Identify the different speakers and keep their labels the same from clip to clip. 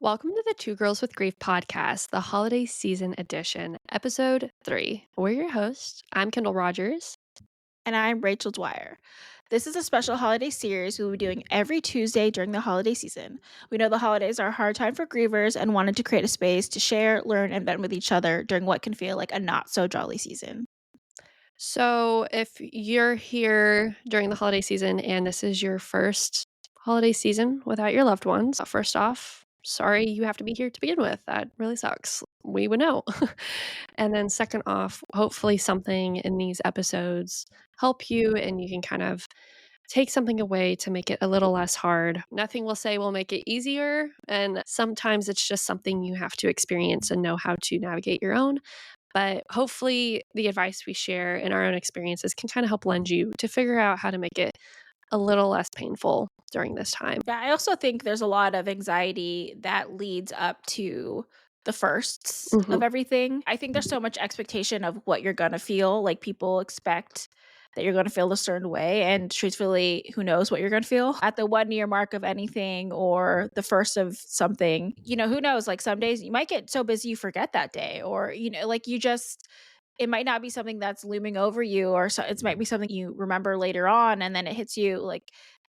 Speaker 1: Welcome to the Two Girls with Grief podcast, the holiday season edition, episode 3. We're your hosts. I'm Kendall Rogers.
Speaker 2: And I'm Rachel Dwyer. This is a special holiday series we'll be doing every Tuesday during the holiday season. We know the holidays are a hard time for grievers and wanted to create a space to share, learn, and vent with each other during what can feel like a not so jolly season.
Speaker 1: So, if you're here during the holiday season and this is your first holiday season without your loved ones, first off, sorry you have to be here to begin with. That really sucks. We would know. And then, second off, hopefully, something in these episodes help you and you can kind of take something away to make it a little less hard. Nothing we'll say will make it easier, and sometimes it's just something you have to experience and know how to navigate your own. But hopefully, the advice we share in our own experiences can kind of help lend you to figure out how to make it a little less painful during this time.
Speaker 2: Yeah, I also think there's a lot of anxiety that leads up to the firsts
Speaker 1: Mhm.
Speaker 2: of everything. I think there's so much expectation of what you're gonna feel. Like people expect that you're gonna feel a certain way. And truthfully, who knows what you're gonna feel at the 1 year mark of anything or the first of something. Who knows? Like some days you might get so busy you forget that day, or like you just it might not be something that's looming over you, or so it might be something you remember later on and then it hits you like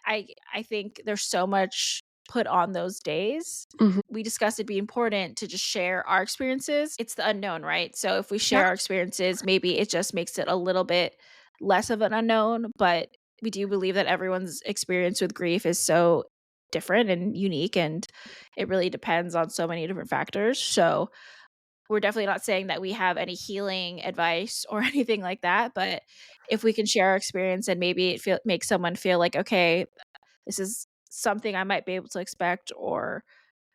Speaker 2: I think there's so much put on those days.
Speaker 1: Mhm.
Speaker 2: We discussed it'd be important to just share our experiences. It's the unknown, right? So if we
Speaker 1: Yeah.
Speaker 2: share our experiences, maybe it just makes it a little bit less of an unknown, but we do believe that everyone's experience with grief is so different and unique, and it really depends on so many different factors. So we're definitely not saying that we have any healing advice or anything like that, but if we can share our experience and maybe it make someone feel like, okay, this is something I might be able to expect or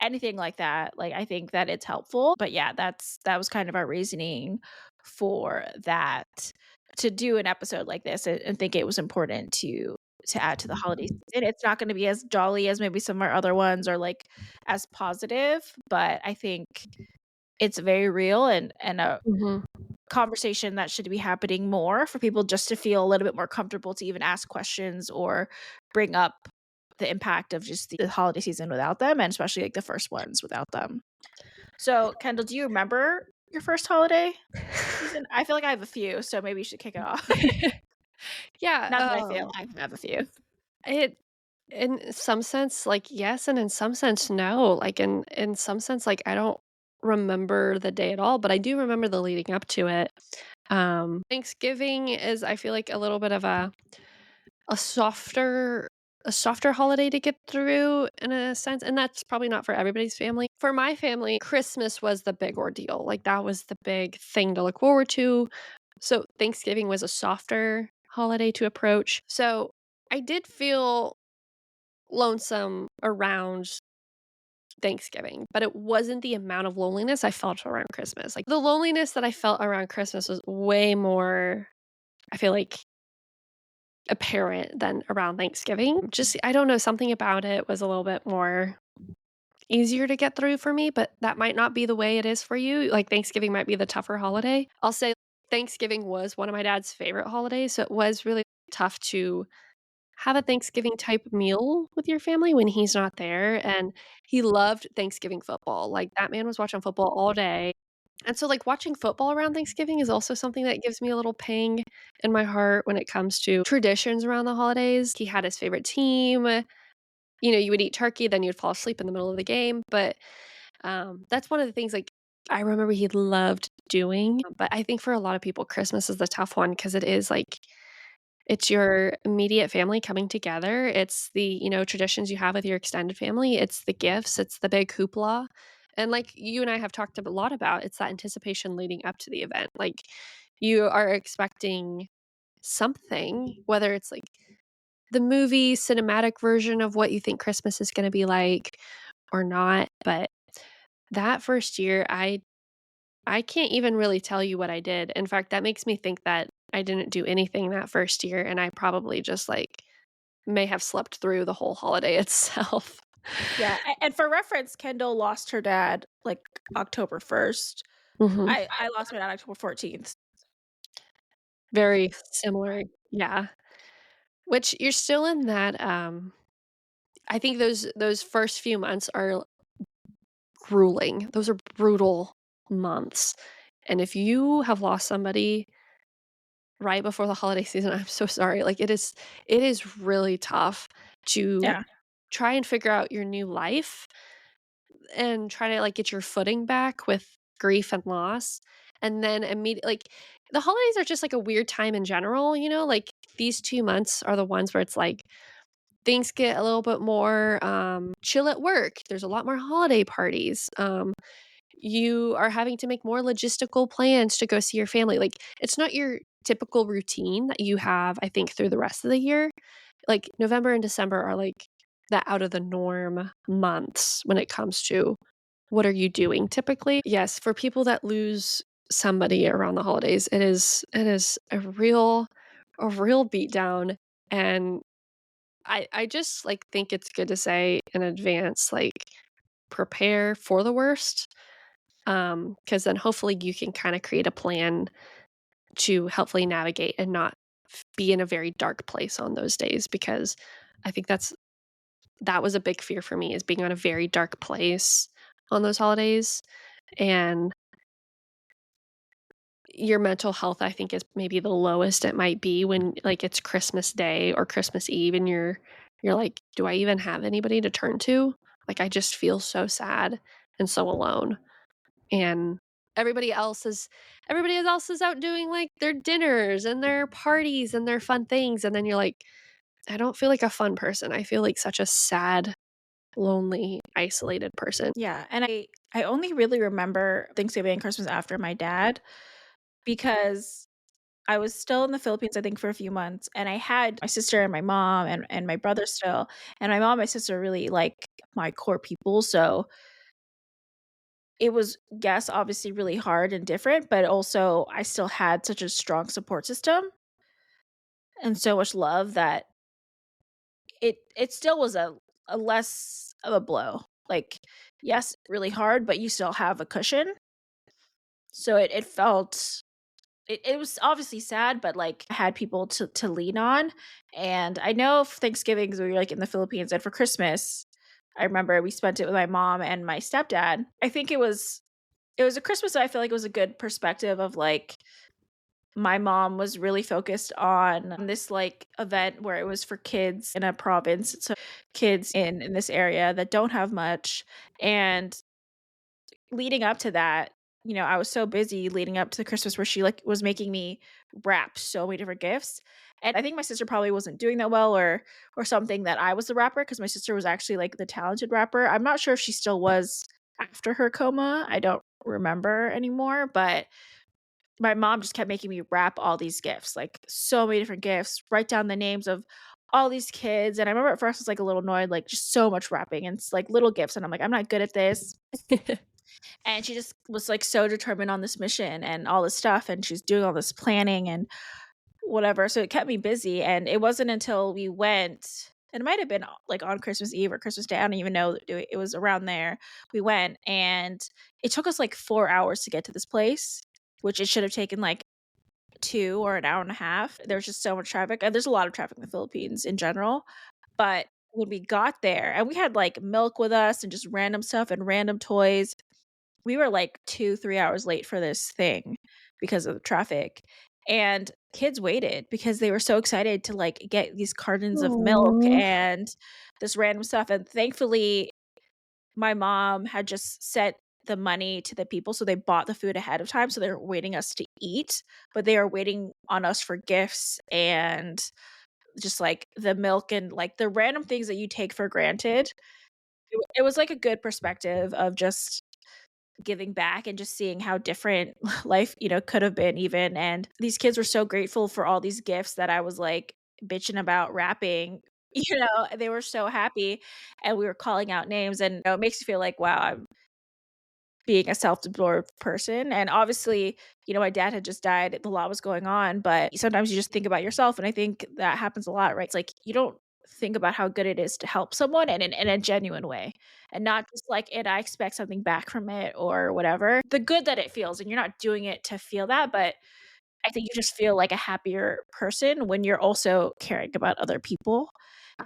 Speaker 2: anything like that, like, I think that it's helpful. But yeah, that was kind of our reasoning for that, to do an episode like this and think it was important to add to the holiday season. It's not gonna be as jolly as maybe some of our other ones or, like, as positive, but I think it's very real and a
Speaker 1: Mhm.
Speaker 2: conversation that should be happening more for people just to feel a little bit more comfortable to even ask questions or bring up the impact of just the holiday season without them, and especially, like, the first ones without them. So, Kendall, do you remember your first holiday season? I feel like I have a few, so maybe you should kick it off.
Speaker 1: Yeah,
Speaker 2: Not that I feel I have a few.
Speaker 1: it in some sense, like, yes, and in some sense, no. Like, in some sense, like, I don't remember the day at all, but I do remember the leading up to it. Thanksgiving is, I feel like, a little bit of a softer a softer holiday to get through in a sense, and that's probably not for everybody's family. For my family, Christmas was the big ordeal, like, that was the big thing to look forward to. So, Thanksgiving was a softer holiday to approach. So, I did feel lonesome around Thanksgiving, but it wasn't the amount of loneliness I felt around Christmas. Like, the loneliness that I felt around Christmas was way more, I feel like, apparent than around Thanksgiving. Just I don't know, something about it was a little bit more easier to get through for me, but that might not be the way it is for you. Like, Thanksgiving might be the tougher holiday. I'll say Thanksgiving was one of my dad's favorite holidays, so it was really tough to have a Thanksgiving type meal with your family when he's not there, and he loved Thanksgiving football. Like, that man was watching football all day. And so, like, watching football around Thanksgiving is also something that gives me a little pang in my heart when it comes to traditions around the holidays. He had his favorite team. You would eat turkey, then you'd fall asleep in the middle of the game, but, that's one of the things, like, I remember he loved doing, but I think for a lot of people, Christmas is the tough one because it is, like, it's your immediate family coming together. It's the traditions you have with your extended family. It's the gifts. It's the big hoopla. And like you and I have talked a lot about, it's that anticipation leading up to the event. Like you are expecting something, whether it's like the movie cinematic version of what you think Christmas is going to be like or not. But that first year, I can't even really tell you what I did. In fact, that makes me think that I didn't do anything that first year, and I probably just, like, may have slept through the whole holiday itself.
Speaker 2: Yeah, and for reference, Kendall lost her dad, like, October 1st.
Speaker 1: Mhm.
Speaker 2: I lost my dad October 14th.
Speaker 1: Very similar. Yeah. Which you're still in that, I think those first few months are grueling. Those are brutal months. And if you have lost somebody right before the holiday season, I'm so sorry. Like it is really tough to
Speaker 2: Yeah.
Speaker 1: try and figure out your new life and try to like get your footing back with grief and loss. And then immediately like the holidays are just like a weird time in general, like these 2 months are the ones where it's like things get a little bit more chill at work. There's a lot more holiday parties. You are having to make more logistical plans to go see your family. Like, it's not your typical routine that you have, I think, through the rest of the year. Like, November and December are like the out of the norm months when it comes to what are you doing typically. Yes, for people that lose somebody around the holidays, it is a real beatdown. And I just like think it's good to say in advance, like prepare for the worst. Because then hopefully you can kinda create a plan to helpfully navigate and not be in a very dark place on those days, because I think that was a big fear for me, is being on a very dark place on those holidays, and your mental health, I think, is maybe the lowest it might be when, like, it's Christmas Day or Christmas Eve and you're like, "Do I even have anybody to turn to?" Like, I just feel so sad and so alone. And everybody else is out doing, like, their dinners and their parties and their fun things, and then you're like, "I don't feel like a fun person, I feel like such a sad, lonely, isolated person."
Speaker 2: Yeah, and I only really remember Thanksgiving and Christmas after my dad because I was still in the Philippines, I think, for a few months, and I had my sister and my mom and my brother still, and my mom and my sister are really, like, my core people, so it was, yes, obviously really hard and different, but also I still had such a strong support system and so much love that it still was a less of a blow. Like, yes, really hard, but you still have a cushion. So it felt it was obviously sad, but, like, I had people to lean on, and I know for Thanksgiving, 'cause we were, like, in the Philippines, and for Christmas, I remember we spent it with my mom and my stepdad. I think it was a Christmas that I feel like it was a good perspective of, like, my mom was really focused on this, like, event where it was for kids in a province, so kids in this area that don't have much, and leading up to that, I was so busy leading up to Christmas where she, like, was making me wrap so many different gifts, and I think my sister probably wasn't doing that well or something that I was the wrapper because my sister was actually, like, the talented wrapper. I'm not sure if she still was after her coma, I don't remember anymore, but my mom just kept making me wrap all these gifts, like, so many different gifts, write down the names of all these kids, and I remember at first I was, like, a little annoyed, like, just so much wrapping, and it's, like, little gifts, and I'm like, "I'm not good at this." And she just was, like, so determined on this mission and all this stuff, and she's doing all this planning and whatever, so it kept me busy, and it wasn't until we went and it might have been, like, on Christmas Eve or Christmas Day, I don't even know, it was around there. We went, and it took us, like, 4 hours to get to this place, which it should have taken, like, 2 or an hour and a half. There's just so much traffic, and there's a lot of traffic in the Philippines in general, but when we got there and we had, like, milk with us and just random stuff and random toys, we were, like, 2, 3 hours late for this thing because of the traffic, and kids waited because they were so excited to, like, get these cartons of milk
Speaker 1: Aw.
Speaker 2: and this random stuff, and thankfully, my mom had just sent the money to the people, so they bought the food ahead of time, so they were waiting us to eat, but they are waiting on us for gifts and just, like, the milk and, like, the random things that you take for granted. It was, like, a good perspective of just giving back and just seeing how different life, could have been even, and these kids were so grateful for all these gifts that I was, like, bitching about wrapping, they were so happy, and we were calling out names, and, it makes you feel like, "Wow, I'm being a self-absorbed person," and obviously, my dad had just died, the lot was going on, but sometimes you just think about yourself, and I think that happens a lot, right? It's like, you don't think about how good it is to help someone and in a genuine way, and not just like, "And I expect something back from it," or whatever. The good that it feels, and you're not doing it to feel that, but I think you just feel like a happier person when you're also caring about other people,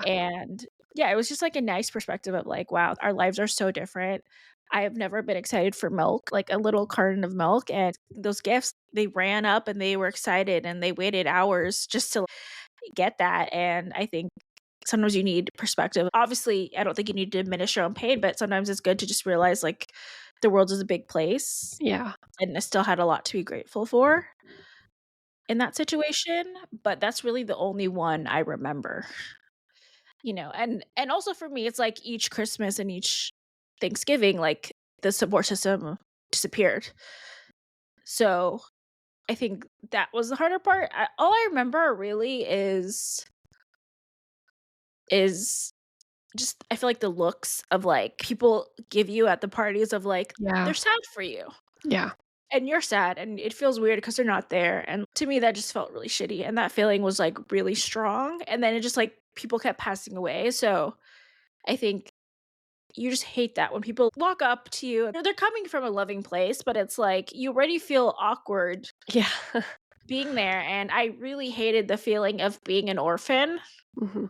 Speaker 2: and Yeah, it was just, like, a nice perspective of, like, wow, our lives are so different. I have never been excited for milk, like a little carton of milk, and those gifts, they ran up and they were excited and they waited hours just to get that, and I think sometimes you need perspective. Obviously, I don't think you need to diminish your own pain, but sometimes it's good to just realize, like, the world is a big place,
Speaker 1: Yeah.
Speaker 2: and I still had a lot to be grateful for in that situation, but that's really the only one I remember. And also for me, it's like each Christmas and each Thanksgiving, like, the support system disappeared. So, I think that was the harder part. All I remember really is just I feel like the looks of, like, people give you at the parties of, like, they're
Speaker 1: Yeah.
Speaker 2: sad for you,
Speaker 1: Yeah.
Speaker 2: and you're sad, and it feels weird because 'cause they're not there, and to me, that just felt really shitty, and that feeling was, like, really strong, and then it just, like, people kept passing away, so I think you just hate that when people walk up to you, they're coming from a loving place, but it's like you already feel awkward
Speaker 1: Yeah.
Speaker 2: being there, and I really hated the feeling of being an orphan,
Speaker 1: Mhm.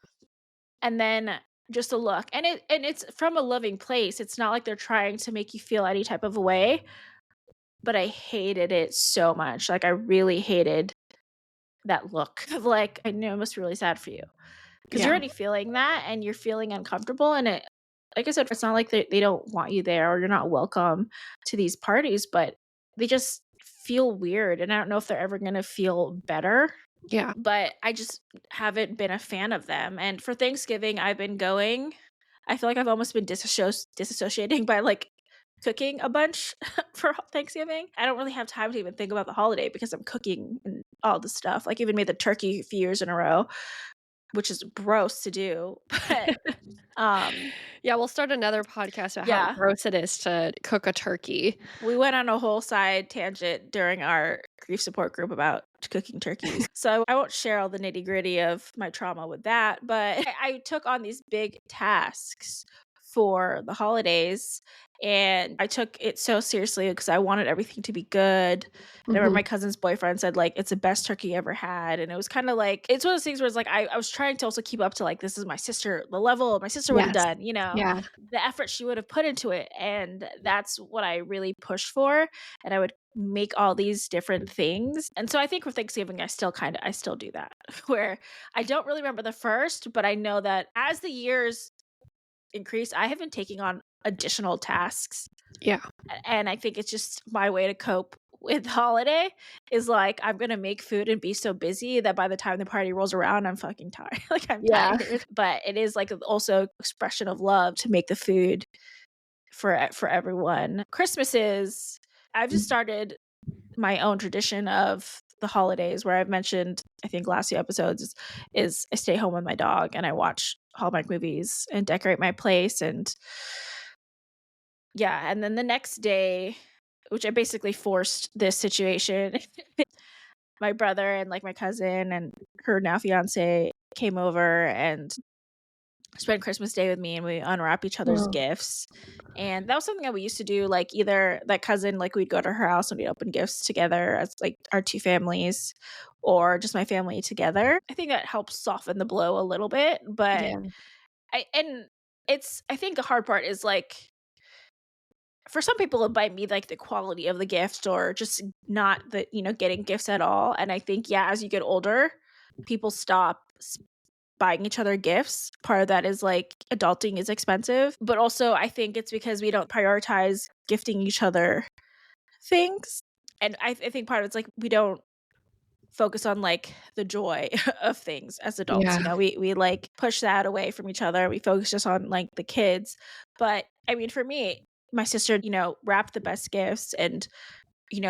Speaker 2: and then just a look, and it's from a loving place, it's not like they're trying to make you feel any type of a way, but I hated it so much, like, I really hated that look of, like, I know it must be really sad for you. 'Cause you're
Speaker 1: Yeah.
Speaker 2: already feeling that and you're feeling uncomfortable, and it like I said, it's not like they don't want you there or you're not welcome to these parties, but they just feel weird, and I don't know if they're ever gonna feel better,
Speaker 1: Yeah.
Speaker 2: but I just haven't been a fan of them, and for Thanksgiving, I've been going I feel like I've almost been disassociating by, like, cooking a bunch for Thanksgiving. I don't really have time to even think about the holiday because I'm cooking and all the stuff, like, even made the turkey a few years in a row, which is gross to do, but, um,
Speaker 1: Yeah, we'll start another podcast about how
Speaker 2: yeah,
Speaker 1: gross it is to cook a turkey.
Speaker 2: we went on a whole side tangent during our grief support group about cooking turkeys. So I won't share all the nitty-gritty of my trauma with that, but I took on these big tasks for the holidays, and I took it so seriously because I wanted everything to be good. And I remember
Speaker 1: Mhm.
Speaker 2: my cousin's boyfriend said, like, "It's the best turkey you ever had," and it was kinda like it's one of those things where it's like I was trying to also keep up to, like, this is my sister the level my sister would have
Speaker 1: Yes.
Speaker 2: done,
Speaker 1: Yeah.
Speaker 2: the effort she would have put into it, and that's what I really pushed for, and I would make all these different things, and so I think for Thanksgiving, I still do that, where I don't really remember the first, but I know that as the years increase, I have been taking on additional tasks,
Speaker 1: Yeah.
Speaker 2: and I think it's just my way to cope with holiday is, like, I'm gonna make food and be so busy that by the time the party rolls around, I'm fucking tired, like, I'm
Speaker 1: Yeah.
Speaker 2: tired, but it is, like, also expression of love to make the food for everyone. Christmases, I've just started my own tradition of the holidays where I've mentioned, I think last few episodes is I stay home with my dog and I watch Hallmark movies and decorate my place and yeah, and then the next day, which I basically forced this situation, my brother and like my cousin and her now fiance came over and spend Christmas Day with me and we unwrap each other's
Speaker 1: Oh,
Speaker 2: gifts. And that was something that we used to do, like either that cousin, like we'd go to her house and we'd open gifts together as like our two families or just my family together. I think that helps soften the blow a little bit. But
Speaker 1: yeah.
Speaker 2: and I think the hard part is like for some people it might be like the quality of the gift or just not the, getting gifts at all. And I think, yeah, as you get older, people stop buying each other gifts. Part of that is like adulting is expensive, but also I think it's because we don't prioritize gifting each other things. And I think part of it's like we don't focus on like the joy of things as adults.
Speaker 1: Yeah.
Speaker 2: We like push that away from each other. We focus just on like the kids. But I mean, for me, my sister, wrapped the best gifts and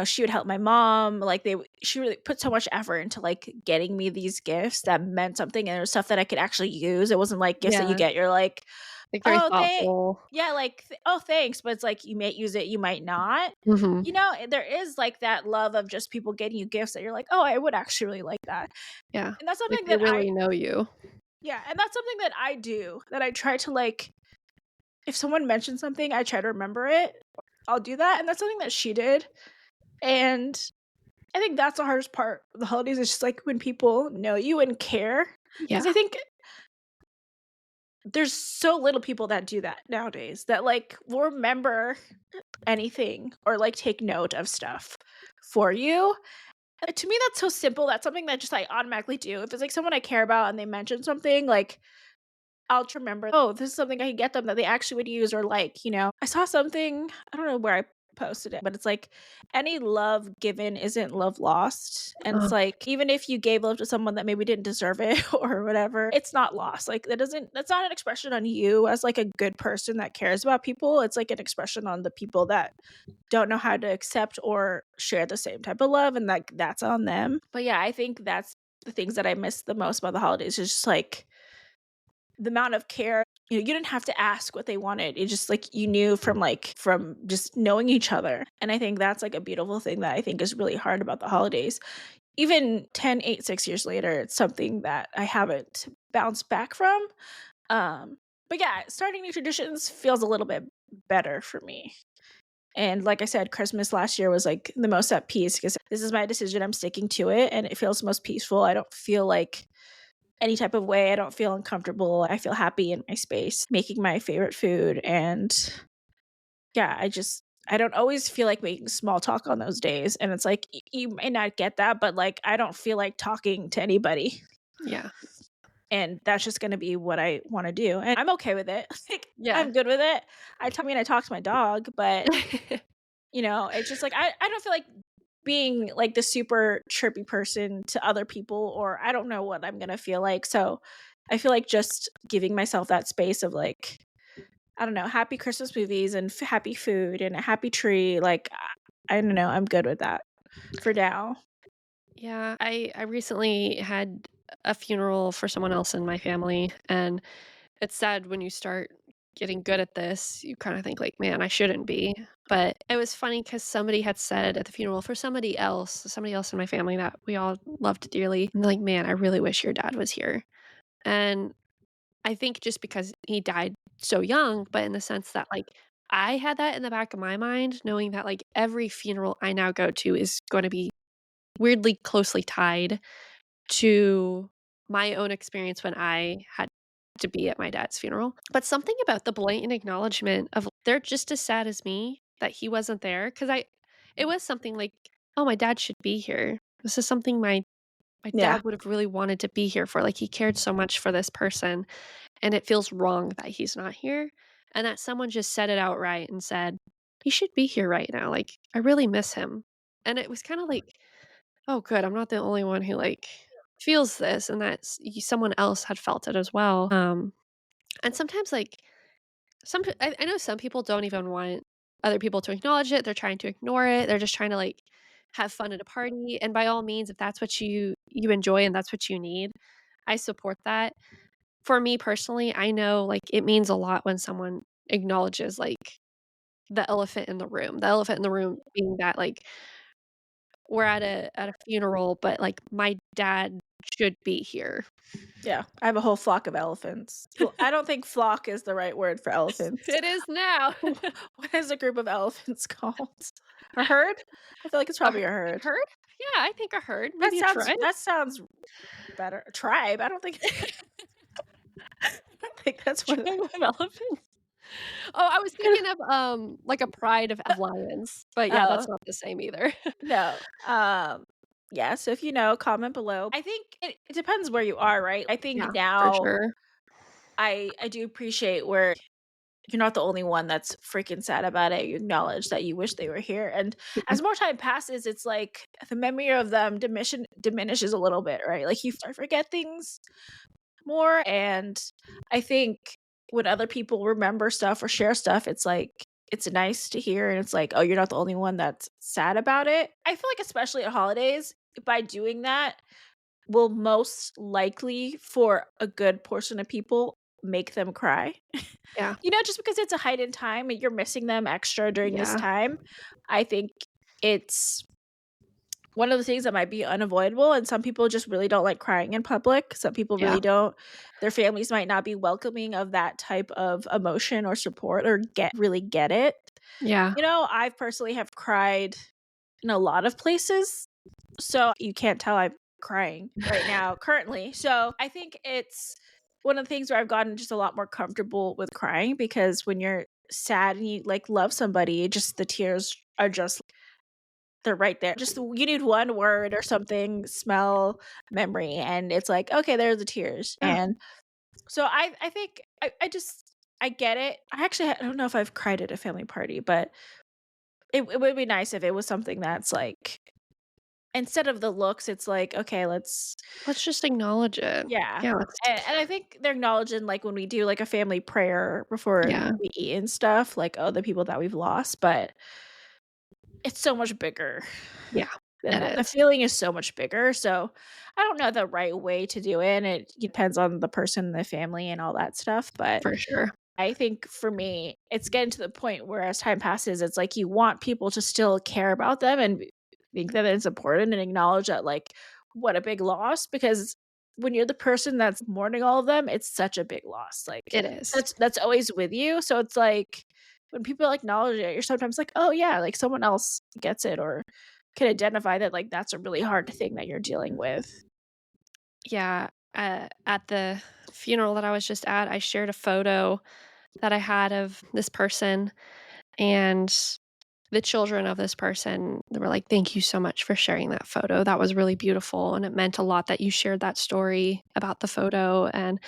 Speaker 2: she would help my mom, like, she really put so much effort into, like, getting me these gifts that meant something, and it was stuff that I could actually use. It wasn't like gifts that you
Speaker 1: Yeah.
Speaker 2: get, you're like,
Speaker 1: Like, very
Speaker 2: "Oh, they
Speaker 1: thoughtful.
Speaker 2: yeah, like, "Oh, thanks," but it's like you might use it, you might not.
Speaker 1: Mhm.
Speaker 2: There is, like, that love of just people getting you gifts that you're like, "Oh, I would actually really like that."
Speaker 1: Yeah.
Speaker 2: And that's
Speaker 1: Like,
Speaker 2: something
Speaker 1: they
Speaker 2: that
Speaker 1: really know you.
Speaker 2: and that's something that I do, that I try to, like if someone mentions something, I try to remember it. I'll do that, and that's something that she did, and I think that's the hardest part of the holidays is just, like, when people know you and care. Because
Speaker 1: Yeah.
Speaker 2: I think there's so little people that do that nowadays that, like, will remember anything or, like, take note of stuff for you. To me, that's so simple. That's something that just I automatically do. If it's, like, someone I care about and they mention something, like, I'll just remember, "Oh, this is something I can get them that they actually would use or like," you know? I saw something, I don't know where I posted it, but it's like, "Any love given isn't love lost," and it's
Speaker 1: Oh,
Speaker 2: like, even if you gave love to someone that maybe didn't deserve it or whatever, it's not lost. Like, that's not an expression on you as, like, a good person that cares about people. It's, like, an expression on the people that don't know how to accept or share the same type of love, and, like, that's on them. But, yeah, I think that's the things that I miss the most about the holidays is just, like, the amount of care. You didn't have to ask what they wanted. It just, like, you knew from just knowing each other, and I think that's, like, a beautiful thing that I think is really hard about the holidays. Even 10, 8, 6 years later, it's something that I haven't bounced back from. But, yeah, starting new traditions feels a little bit better for me. And like I said, Christmas last year was, like, the most at peace because this is my decision, I'm sticking to it, and it feels most peaceful. I don't feel like any type of way. I don't feel uncomfortable. I feel happy in my space, making my favorite food, and yeah, I don't always feel like making small talk on those days, and it's like, you may not get that, but, like, I don't feel like talking to anybody,
Speaker 1: yeah.
Speaker 2: and that's just gonna be what I wanna do, and I'm okay with it. Like,
Speaker 1: Yeah.
Speaker 2: I'm good with it. I talk to my dog, but it's just like I don't feel like being like the super chirpy person to other people, or I don't know what I'm gonna feel like. So I feel like just giving myself that space of like, I don't know, happy Christmas movies and happy food and a happy tree. Like I don't know, I'm good with that for now.
Speaker 1: Yeah, I recently had a funeral for someone else in my family, and it's sad when you start getting good at this, you kinda think like, "Man, I shouldn't be." But it was funny because somebody had said at the funeral for somebody else in my family that we all loved dearly, and they're like, "Man, I really wish your dad was here." And I think just because he died so young, but in the sense that, like, I had that in the back of my mind knowing that, like, every funeral I now go to is gonna be weirdly closely tied to my own experience when I had to be at my dad's funeral. But something about the blatant acknowledgement of they're just as sad as me that he wasn't there, because it was something like, "Oh, my dad should be here. This is something my
Speaker 2: Yeah.
Speaker 1: dad would have really wanted to be here for, like, he cared so much for this person, and it feels wrong that he's not here," and that someone just said it outright and said, "He should be here right now, like, I really miss him." And it was kinda like, "Oh, good, I'm not the only one who, like, feels this," and that someone else had felt it as well. And sometimes, like, I know some people don't even want other people to acknowledge it, they're trying to ignore it, they're just trying to, like, have fun at a party, and by all means, if that's what you enjoy and that's what you need, I support that. For me personally, I know, like, it means a lot when someone acknowledges, like, the elephant in the room. The elephant in the room being that, like, we're at a funeral, but, like, my dad should be here.
Speaker 2: Yeah. I have a whole flock of elephants. Well, I don't think flock is the right word for elephants.
Speaker 1: It is now.
Speaker 2: What is a group of elephants called? A herd? I feel like it's
Speaker 1: A her
Speaker 2: probably a herd.
Speaker 1: herd? Yeah, I think a herd, maybe a tribe?
Speaker 2: That sounds better. A tribe? I don't think I don't think that's what
Speaker 1: Tribe of elephants? Oh, I was thinking of, like, a pride of lions, but yeah,
Speaker 2: Oh,
Speaker 1: that's not the same either.
Speaker 2: no. Yeah, so if you know, comment below. I think it depends where you are, right? I think
Speaker 1: Yeah, for
Speaker 2: now
Speaker 1: sure.
Speaker 2: I do appreciate where you're not the only one that's freaking sad about it. You acknowledge that you wish they were here, and
Speaker 1: Mhm.
Speaker 2: as more time passes, it's like the memory of them diminishes a little bit, right? Like, you start to forget things more, and I think when other people remember stuff or share stuff, it's like it's nice to hear, and it's like, "Oh, you're not the only one that's sad about it." I feel like especially at holidays, by doing that, will most likely, for a good portion of people, make them cry.
Speaker 1: Yeah,
Speaker 2: Just because it's a heightened time and you're missing them extra during this
Speaker 1: yeah,
Speaker 2: time, I think it's one of the things that might be unavoidable, and some people just really don't like crying in public. Some people
Speaker 1: yeah,
Speaker 2: really don't. Their families might not be welcoming of that type of emotion or support or get it.
Speaker 1: yeah,
Speaker 2: I personally have cried in a lot of places, so you can't tell I'm crying right now currently. So I think it's one of the things where I've gotten just a lot more comfortable with crying because when you're sad and you, like, love somebody, just the tears are just they're right there. Just you need one word or something, smell, memory, and it's like, "Okay, there's the tears."
Speaker 1: Yeah.
Speaker 2: And so I think I just I get it. I don't know if I've cried at a family party, but it would be nice if it was something that's like instead of the looks, it's like, "Okay, let's."
Speaker 1: Let's just acknowledge it.
Speaker 2: Yeah,
Speaker 1: Yeah, let's
Speaker 2: and I think they're acknowledging, like, when we do, like, a family prayer before
Speaker 1: yeah,
Speaker 2: we eat and stuff, like, oh, the people that we've lost, but it's so much bigger
Speaker 1: yeah,
Speaker 2: than
Speaker 1: it
Speaker 2: that. The
Speaker 1: is,
Speaker 2: feeling is so much bigger, so I don't know the right way to do it, and it depends on the person, the family, and all that stuff, but
Speaker 1: for sure.
Speaker 2: I think for me, it's getting to the point where as time passes, it's like you want people to still care about them and think that it's important and acknowledge that, like, what a big loss because when you're the person that's mourning all of them, it's such a big loss. Like
Speaker 1: It is.
Speaker 2: that's always with you. So it's like when people acknowledge it, you're sometimes like, oh yeah, like someone else gets it or can identify that like that's a really hard thing that you're dealing with.
Speaker 1: Yeah, at the funeral that I was just at, I shared a photo that I had of this person, and the children of this person, they were like, "Thank you so much for sharing that photo. That was really beautiful, and it meant a lot that you shared that story about the photo," and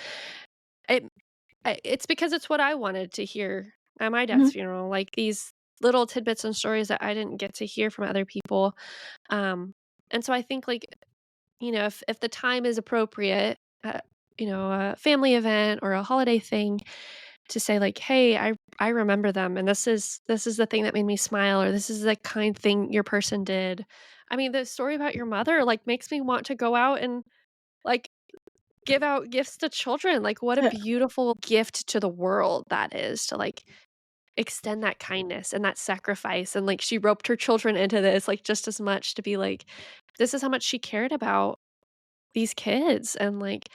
Speaker 1: it it's because it's what I wanted to hear at my dad's
Speaker 2: Mhm.
Speaker 1: funeral, like, these little tidbits and stories that I didn't get to hear from other people, and so I think, like, if the time is appropriate, a family event or a holiday thing to say like, "Hey, I remember them, and this is the thing that made me smile, or this is the kind thing your person did." I mean, the story about your mother, like, makes me want to go out and, like, give out gifts to children. Like, what a
Speaker 2: Yeah.
Speaker 1: beautiful gift to the world that is to, like, extend that kindness and that sacrifice, and, like, she roped her children into this, like, just as much to be like, this is how much she cared about these kids, and, like,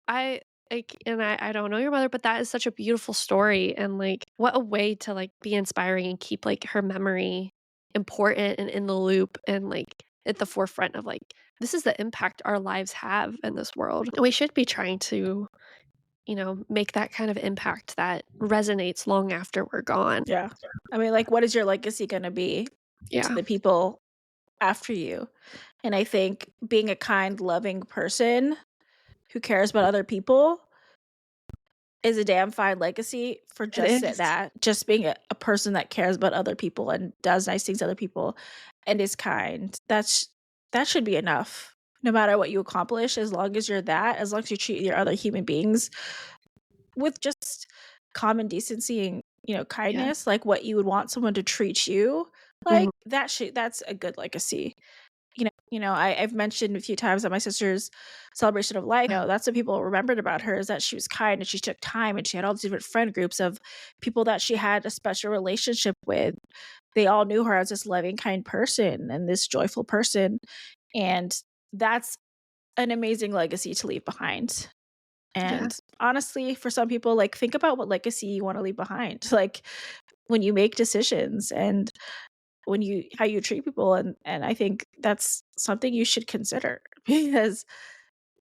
Speaker 1: I I don't know your mother, but that is such a beautiful story, and, like, what a way to, like, be inspiring and keep, like, her memory important and in the loop and, like, at the forefront of, like, this is the impact our lives have in this world. And we should be trying to, make that kind of impact that resonates long after we're gone.
Speaker 2: Yeah. I mean, like, what is your legacy gonna be to
Speaker 1: Yeah,
Speaker 2: the people after you? And I think being a kind, loving person who cares about other people is a damn fine legacy for
Speaker 1: it
Speaker 2: just
Speaker 1: is.
Speaker 2: that. Just being a person that cares about other people and does nice things to other people and is kind. That should be enough. No matter what you accomplish, as long as you're that, as long as you treat your other human beings with just common decency and,
Speaker 1: Yeah.
Speaker 2: kindness, like what you would want someone to treat you,
Speaker 1: Mhm.
Speaker 2: like, that's a good legacy. I've mentioned a few times that my sister's celebration of life, that's what people remembered about her is that she was kind and she took time and she had all these different friend groups of people that she had a special relationship with. They all knew her as this loving, kind person and this joyful person. And that's an amazing legacy to leave behind.
Speaker 1: Yeah.
Speaker 2: And honestly, for some people, like think about what legacy you want to leave behind. Like when you make decisions and when you how you treat people and I think that's something you should consider because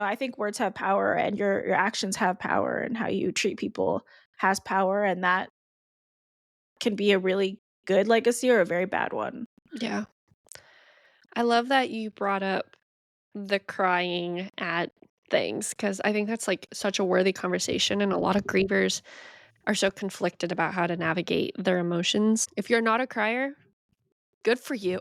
Speaker 2: I think words have power and your actions have power and how you treat people has power and that can be a really good legacy or a very bad one.
Speaker 1: Yeah. I love that you brought up the crying at things, because I think that's, like, such a worthy conversation, and a lot of grievers are so conflicted about how to navigate their emotions. If you're not a crier, good for you.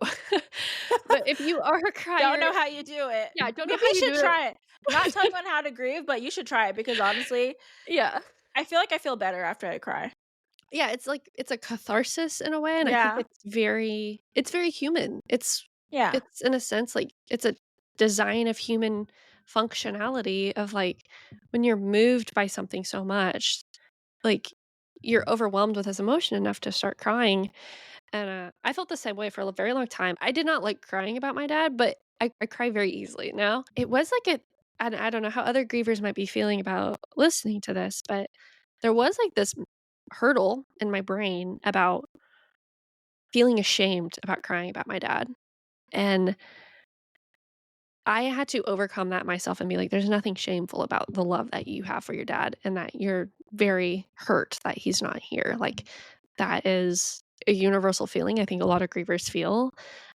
Speaker 1: But if you are a
Speaker 2: Don't
Speaker 1: crier,
Speaker 2: know how you do it.
Speaker 1: yeah, I don't know
Speaker 2: Maybe
Speaker 1: how
Speaker 2: you
Speaker 1: you
Speaker 2: should
Speaker 1: do
Speaker 2: try it. Not
Speaker 1: it.
Speaker 2: telling you on how to grieve, but you should try it because honestly,
Speaker 1: Yeah.
Speaker 2: I feel like I feel better after I cry.
Speaker 1: Yeah, it's like it's a catharsis in a way, and I think
Speaker 2: Yeah.
Speaker 1: it's very human. It's
Speaker 2: Yeah.
Speaker 1: it's in a sense, like, it's a design of human functionality of, like, when you're moved by something so much, like, you're overwhelmed with this emotion enough to start crying, and, I felt the same way for a very long time. I did not like crying about my dad, but I cry very easily now. It was like a and I don't know how other grievers might be feeling about listening to this, but there was, like, this hurdle in my brain about feeling ashamed about crying about my dad, and I had to overcome that myself and be like, "There's nothing shameful about the love that you have for your dad and that you're very hurt that he's not here." Like, that is a universal feeling I think a lot of grievers feel.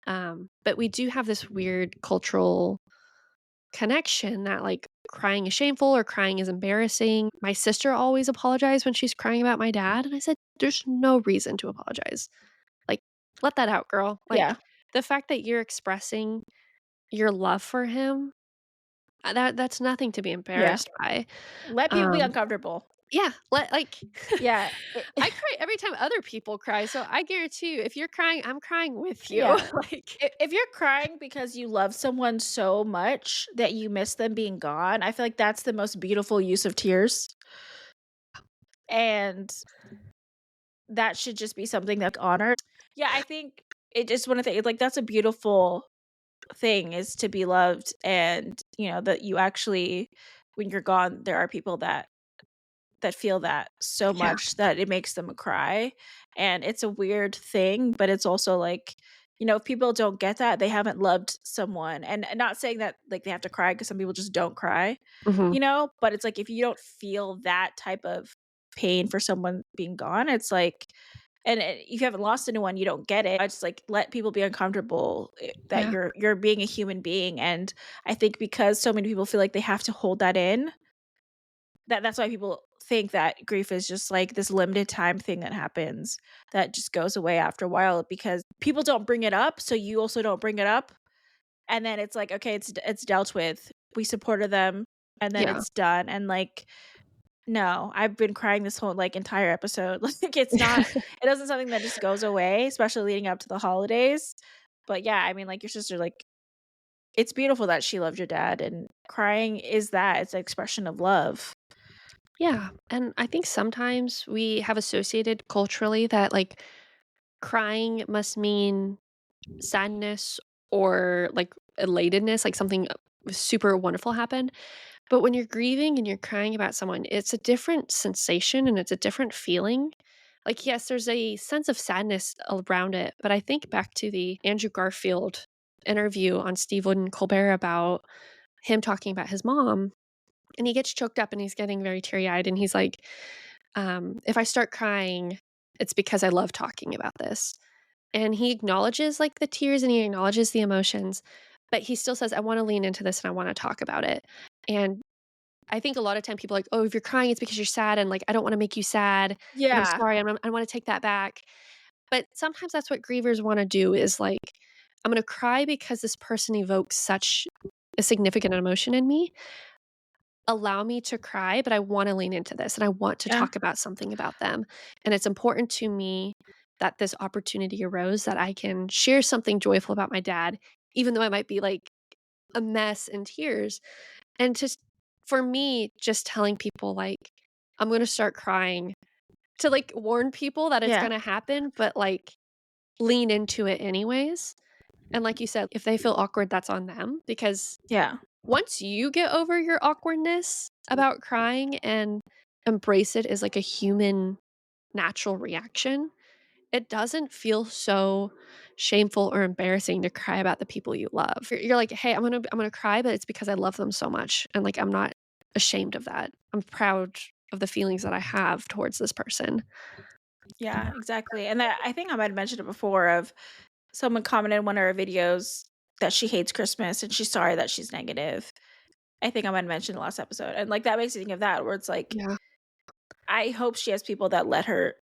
Speaker 1: But we do have this weird cultural connection that, like, crying is shameful or crying is embarrassing. My sister always apologized when she's crying about my dad, and I said, "There's no reason to apologize. Like, let that out, girl." Like,
Speaker 2: Yeah.
Speaker 1: the fact that you're expressing your love for him, that's nothing to be
Speaker 2: Yeah.
Speaker 1: embarrassed by.
Speaker 2: Let people be
Speaker 1: Um,
Speaker 2: uncomfortable.
Speaker 1: yeah, like
Speaker 2: Yeah.
Speaker 1: I cry every time other people cry, so I guarantee you, if you're crying, I'm crying with you.
Speaker 2: Yeah.
Speaker 1: Like,
Speaker 2: If you're crying because you love someone so much that you miss them being gone, I feel like that's the most beautiful use of tears, and that should just be something that's honored. Yeah, I think it just one of the like, that's a beautiful thing is to be loved and, that you actually when you're gone, there are people that feel that so
Speaker 1: yeah,
Speaker 2: much that it makes them cry, and it's a weird thing, but it's also like, if people don't get that, they haven't loved someone, and not saying that, like, they have to cry because some people just don't cry,
Speaker 1: mhm,
Speaker 2: but it's like if you don't feel that type of pain for someone being gone, it's like and if you haven't lost anyone, you don't get it. I just, like, let people be uncomfortable, that
Speaker 1: yeah,
Speaker 2: you're being a human being, and I think because so many people feel like they have to hold that in, that's why people think that grief is just, like, this limited time thing that happens that just goes away after a while because people don't bring it up, so you also don't bring it up, and then it's like, "Okay, it's dealt with. We supported them, and then
Speaker 1: yeah.
Speaker 2: it's done," and, like, no, I've been crying this whole, like, entire episode, like, it's not it isn't something that just goes away, especially leading up to the holidays, but yeah, I mean, like, your sister, like, it's beautiful that she loved your dad, and crying is that, it's an expression of love.
Speaker 1: Yeah, and I think sometimes we have associated culturally that, like, crying must mean sadness or, like, elatedness, like something super wonderful happened. But when you're grieving and you're crying about someone, it's a different sensation and it's a different feeling. Like, yes, there's a sense of sadness around it, but I think back to the Andrew Garfield interview on Stephen Colbert about him talking about his mom, and he gets choked up and he's getting very teary-eyed, and he's like, "If I start crying, it's because I love talking about this." And he acknowledges, like, the tears and he acknowledges the emotions, but he still says, "I wanna lean into this and I wanna talk about it." And I think a lot of time people are like, "Oh, if you're crying, it's because you're sad, and, like, I don't wanna make you sad, and I'm
Speaker 2: Yeah.
Speaker 1: sorry, I wanna take that back." But sometimes that's what grievers wanna do is, like, "I'm gonna cry because this person evokes such a significant emotion in me. Allow me to cry, but I wanna lean into this, and I want to
Speaker 2: Yeah.
Speaker 1: talk about something about them, and it's important to me that this opportunity arose that I can share something joyful about my dad, even though I might be, like, a mess in tears." And just for me, just telling people, like, I'm gonna start crying to, like, warn people that it's
Speaker 2: Yeah.
Speaker 1: gonna happen, but, like, lean into it anyways. And like you said, if they feel awkward, that's on them because
Speaker 2: Yeah.
Speaker 1: once you get over your awkwardness about crying and embrace it as, like, a human natural reaction, it doesn't feel so shameful or embarrassing to cry about the people you love. You're like, "Hey, I'm gonna cry, but it's because I love them so much, and, like, I'm not ashamed of that. I'm proud of the feelings that I have towards this person."
Speaker 2: Yeah, exactly, and that I think I might have mentioned it before of someone commented in one of our videos that she hates Christmas and she's sorry that she's negative. I think I might have mentioned the last episode, and, like, that makes me think of that where it's like,
Speaker 1: Yeah,
Speaker 2: I hope she has people that let her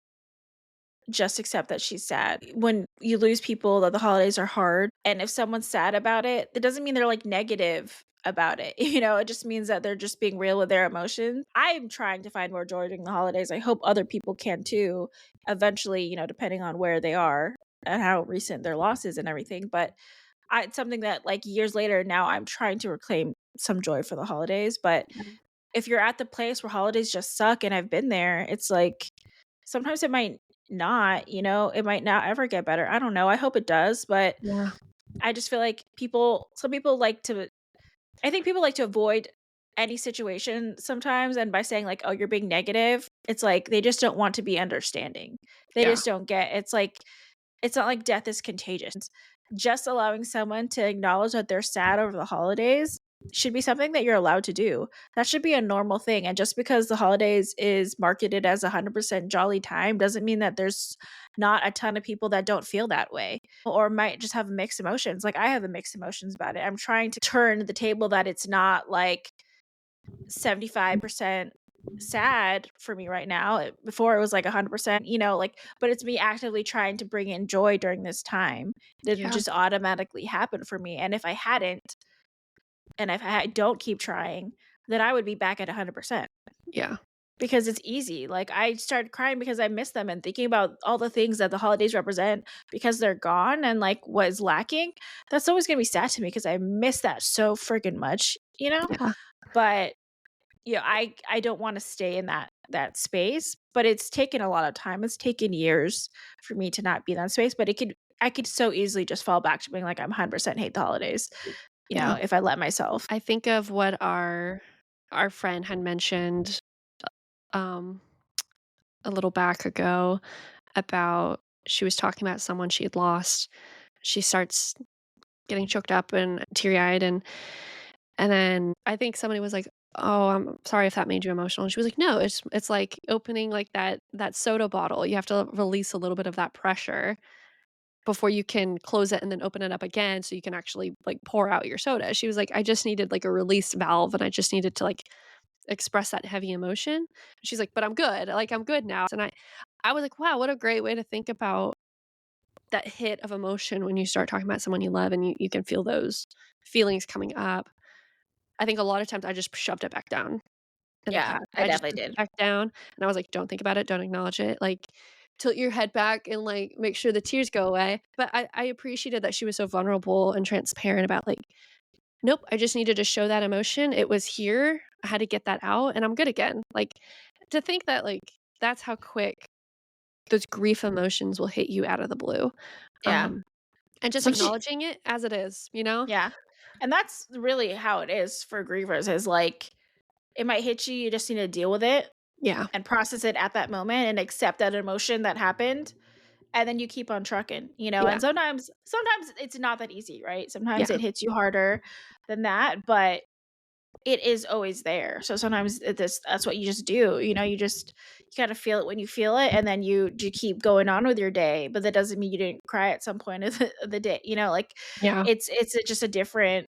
Speaker 2: just accept that she's sad. When you lose people, that the holidays are hard, and if someone's sad about it, it doesn't mean they're, like, negative about it, it just means that they're just being real with their emotions. I'm trying to find more joy during the holidays, I hope other people can too, eventually, depending on where they are and how recent their loss is and everything, but it's something that, like, years later now I'm trying to reclaim some joy for the holidays, but if you're at the place where holidays just suck, and I've been there, it's like, sometimes it might not, it might not ever get better. I don't know. I hope it does, but
Speaker 1: yeah,
Speaker 2: I just feel like some people I think people like to avoid any situation sometimes. And by saying, like, oh, you're being negative, it's like they just don't want to be understanding. They
Speaker 1: yeah,
Speaker 2: just don't get it's like, it's not like death is contagious. just allowing someone to acknowledge that they're sad over the holidays should be something that you're allowed to do. That should be a normal thing. And just because the holidays is marketed as 100% jolly time doesn't mean that there's not a ton of people that don't feel that way or might just have mixed emotions. Like I have the mixed emotions about it. I'm trying to turn the table that it's not like 75% sad for me right now. Before it was like 100%, like, but it's me actively trying to bring in joy during this time. It didn't
Speaker 1: Yeah.
Speaker 2: just automatically happen for me. And if I hadn't, and if I don't keep trying, then I would be back at 100%
Speaker 1: Yeah.
Speaker 2: because it's easy. Like I started crying because I miss them and thinking about all the things that the holidays represent because they're gone and like what is lacking. That's always going to be sad to me because I miss that so freaking much.
Speaker 1: Yeah.
Speaker 2: But I don't wanna stay in that space, but it's taken a lot of time. It's taken years for me to not be in that space, but I could so easily just fall back to being like, I'm 100% hate the holidays,
Speaker 1: Yeah.
Speaker 2: if I let myself.
Speaker 1: I think of what our friend had mentioned, um, a little back ago about she was talking about someone she had lost. She starts getting choked up and teary-eyed, and then I think somebody was like, "Oh, I'm sorry if that made you emotional." And she was like, "No, it's like opening, like, that soda bottle. You have to release a little bit of that pressure before you can close it and then open it up again so you can actually, like, pour out your soda." She was like, "I just needed, like, a release valve, and I just needed to, like, express that heavy emotion." She's like, "But I'm good. Like, I'm good now." And I was like, "Wow, what a great way to think about that hit of emotion when you start talking about someone you love and you can feel those feelings coming up." I think a lot of times I just shoved it back down in the
Speaker 2: Yeah,
Speaker 1: past.
Speaker 2: I
Speaker 1: I just
Speaker 2: definitely
Speaker 1: put it
Speaker 2: did.
Speaker 1: back down, and I was like, "Don't think about it, don't acknowledge it." Like, tilt your head back and, like, make sure the tears go away. But I appreciated that she was so vulnerable and transparent about, like, "Nope, I just needed to show that emotion. It was here. I had to get that out, and I'm good again." Like, to think that, like, that's how quick those grief emotions will hit you out of the blue.
Speaker 2: Yeah.
Speaker 1: Um, and just
Speaker 2: Some
Speaker 1: acknowledging it as it is, you know?
Speaker 2: Yeah. And that's really how it is for grievers is like, it might hit you, you just need to deal with it
Speaker 1: Yeah.
Speaker 2: and process it at that moment and accept that emotion that happened. And then you keep on trucking.
Speaker 1: Yeah.
Speaker 2: And sometimes it's not that easy, right? Sometimes
Speaker 1: Yeah.
Speaker 2: it hits you harder than that, but it is always there. So sometimes that's what you just do. You gotta feel it when you feel it, and then you keep going on with your day. But that doesn't mean you didn't cry at some point of the day. Like
Speaker 1: Yeah.
Speaker 2: just a different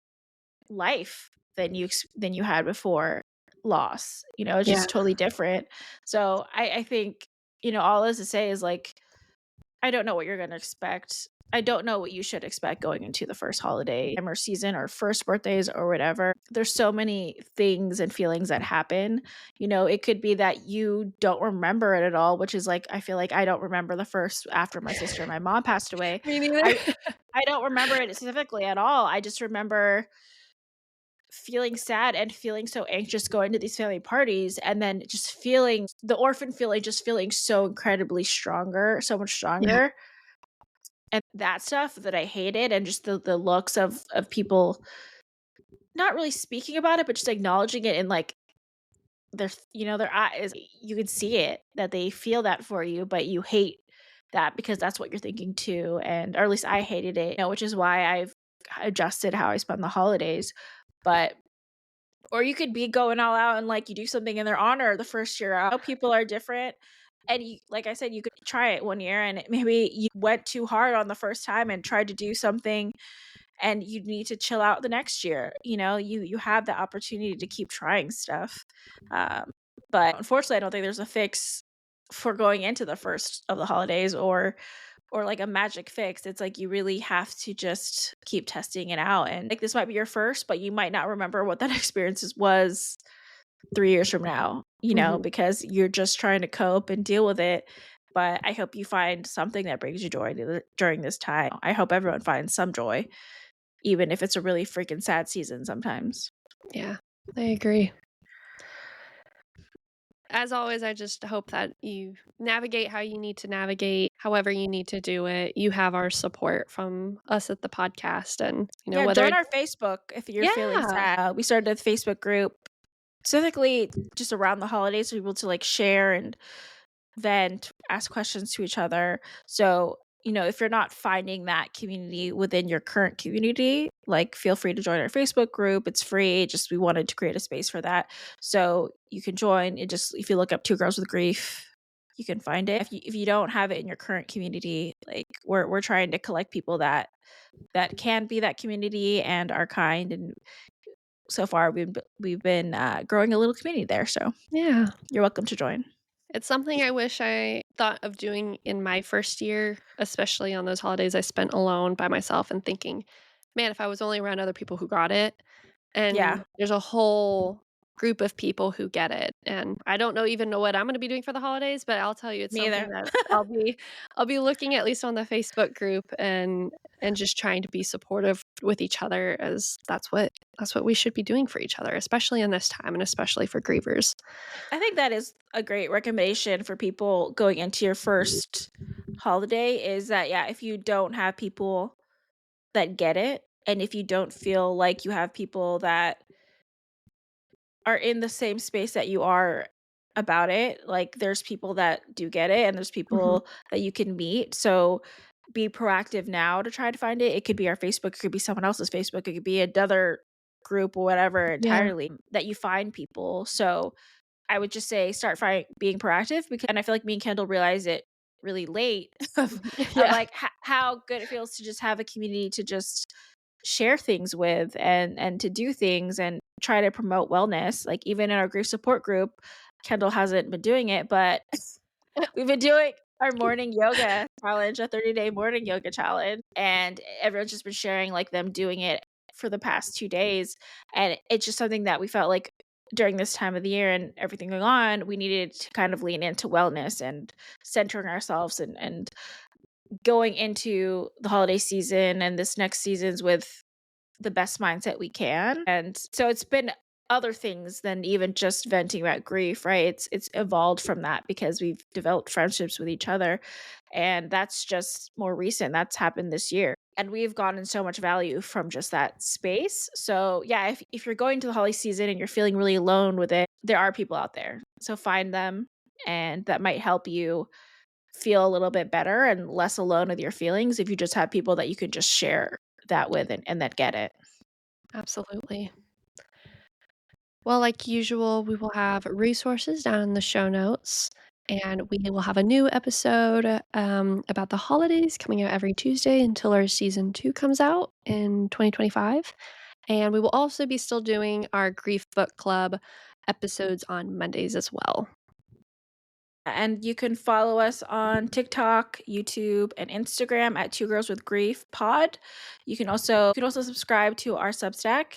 Speaker 2: life than you had before loss. It's
Speaker 1: Yeah.
Speaker 2: just totally different. So I think all this to say is like I don't know what you're gonna expect. I don't know what you should expect going into the first holiday or season or first birthdays or whatever. There's so many things and feelings that happen. It could be that you don't remember it at all, which is like I feel like I don't remember the first after my sister and my mom passed away.
Speaker 1: Me neither.
Speaker 2: I I don't remember it specifically at all. I just remember feeling sad and feeling so anxious going to these family parties and then just feeling the orphan feeling just feeling so incredibly stronger, so much
Speaker 1: Yeah.
Speaker 2: stronger. And that stuff that I hated and just the looks of people not really speaking about it, but just acknowledging it in, like, their eyes, you could see it, that they feel that for you, but you hate that because that's what you're thinking too, and or at least I hated it, which is why I've adjusted how I spend the holidays, but or you could be going all out and, like, you do something in their honor the first year out. People are different, and you like I said, you could try it one year and maybe you went too hard on the first time and tried to do something, and you need to chill out the next year. You have the opportunity to keep trying stuff, um, but unfortunately, I don't think there's a fix for going into the first of the holidays or like a magic fix. It's like you really have to just keep testing it out. And like this might be your first, but you might not remember what that was 3 years from now,
Speaker 1: Mhm.
Speaker 2: because you're just trying to cope and deal with it. But I hope you find something that brings you joy during this time. I hope everyone finds some joy, even if it's a really freaking sad season sometimes.
Speaker 1: Yeah. I agree. As always, I just hope that you navigate how you need to navigate, however you need to do it. You have our support from us at the podcast and,
Speaker 2: Yeah,
Speaker 1: whether
Speaker 2: join
Speaker 1: it's
Speaker 2: our Facebook if you're feeling
Speaker 1: Yeah.
Speaker 2: sad. We started a Facebook group specifically just around the holidays for people to like share and vent, ask questions to each other. So if you're not finding that community within your current community, like, feel free to join our Facebook group. It's free. Just we wanted to create a space for that. So you can join. It just if you look up Two Girls with Grief, you can find it. If you don't have it in your current community, like we're trying to collect people that can be that community and are kind. And so far we've been growing a little community there. So
Speaker 1: Yeah.
Speaker 2: you're welcome to join.
Speaker 1: It's something I wish I thought of doing in my first year, especially on those holidays I spent alone by myself and thinking, "Man, if I was only around other people who got it."
Speaker 2: Yeah,
Speaker 1: And there's a whole group of people who get it, and I don't even know what I'm gonna be doing for the holidays, but I'll tell you it's
Speaker 2: me
Speaker 1: something
Speaker 2: either.
Speaker 1: that I'll be looking at least on the Facebook group and just trying to be supportive with each other as that's what we should be doing for each other, especially in this time and especially for grievers.
Speaker 2: I think that is a great recommendation for people going into your first holiday is that, yeah, if you don't have people that get it, and if you don't feel like you have people that are in the same space that you are about it, like, there's people that do get it and there's
Speaker 1: Mhm.
Speaker 2: people that you can meet. So be proactive now to try to find it. It could be our Facebook, it could be someone else's Facebook, it could be another group or whatever
Speaker 1: Yeah.
Speaker 2: entirely that you find people. So I would just say start being proactive because and I feel like me and Kendall realized it really late of
Speaker 1: Yeah.
Speaker 2: like how good it feels to just have a community to just share things with and to do things and try to promote wellness. Like even in our grief support group, Kendall hasn't been doing it, but we've been doing our morning yoga challenge, a 30-day morning yoga challenge, and everyone's just been sharing, like, them doing it for the past 2 days, and it's just something that we felt like during this time of the year and everything going on, we needed to kind of lean into wellness and centering ourselves and going into the holiday season and this next seasons with the best mindset we can. And so it's been other things than even just venting about grief, right? It's evolved from that because we've developed friendships with each other. And that's just more recent. That's happened this year. And we've gotten so much value from just that space. So yeah, if you're going to the holiday season and you're feeling really alone with it, there are people out there. So find them and that might help you feel a little bit better and less alone with your feelings if you just have people that you can just share that with and that get it.
Speaker 1: Absolutely. Well, like usual, we will have resources down in the show notes, and we will have a new episode about the holidays coming out every Tuesday until our season 2 comes out in 2025. And we will also be still doing our Grief Book Club episodes on Mondays as well.
Speaker 2: And you can follow us on TikTok, YouTube, and Instagram at Two Girls with Grief Pod. You can also subscribe to our Substack,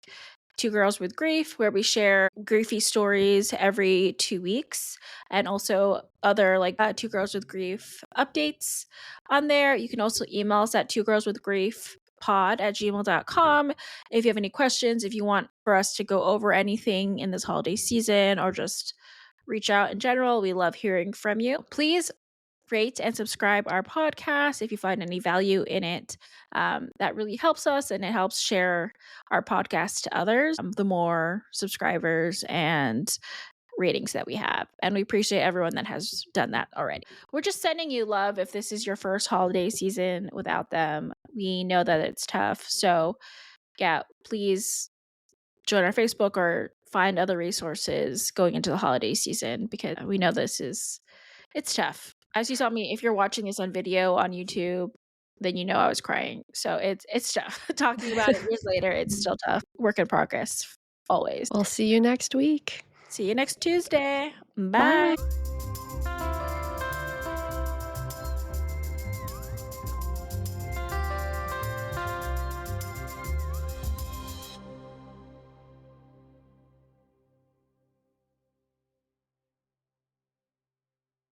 Speaker 2: Two Girls with Grief, where we share griefy stories every 2 weeks, and also other like Two Girls with Grief updates on there. You can also email us at Two Girls with Grief pod@gmail.com if you have any questions, if you want for us to go over anything in this holiday season or just reach out in general. We love hearing from you. Please rate and subscribe our podcast if you find any value in it. That really helps us and it helps share our podcast to others. The more subscribers and ratings that we have. And we appreciate everyone that has done that already. We're just sending you love if this is your first holiday season without them. We know that it's tough. So, yeah, please join our Facebook or find other resources going into the holiday season because we know it's tough. As you saw me, if you're watching this on video on YouTube, then you know I was crying. So it's tough. Talking about it years later, it's still tough. Work in progress always.
Speaker 1: We'll see you next week.
Speaker 2: See you next Tuesday. Bye.
Speaker 1: Bye.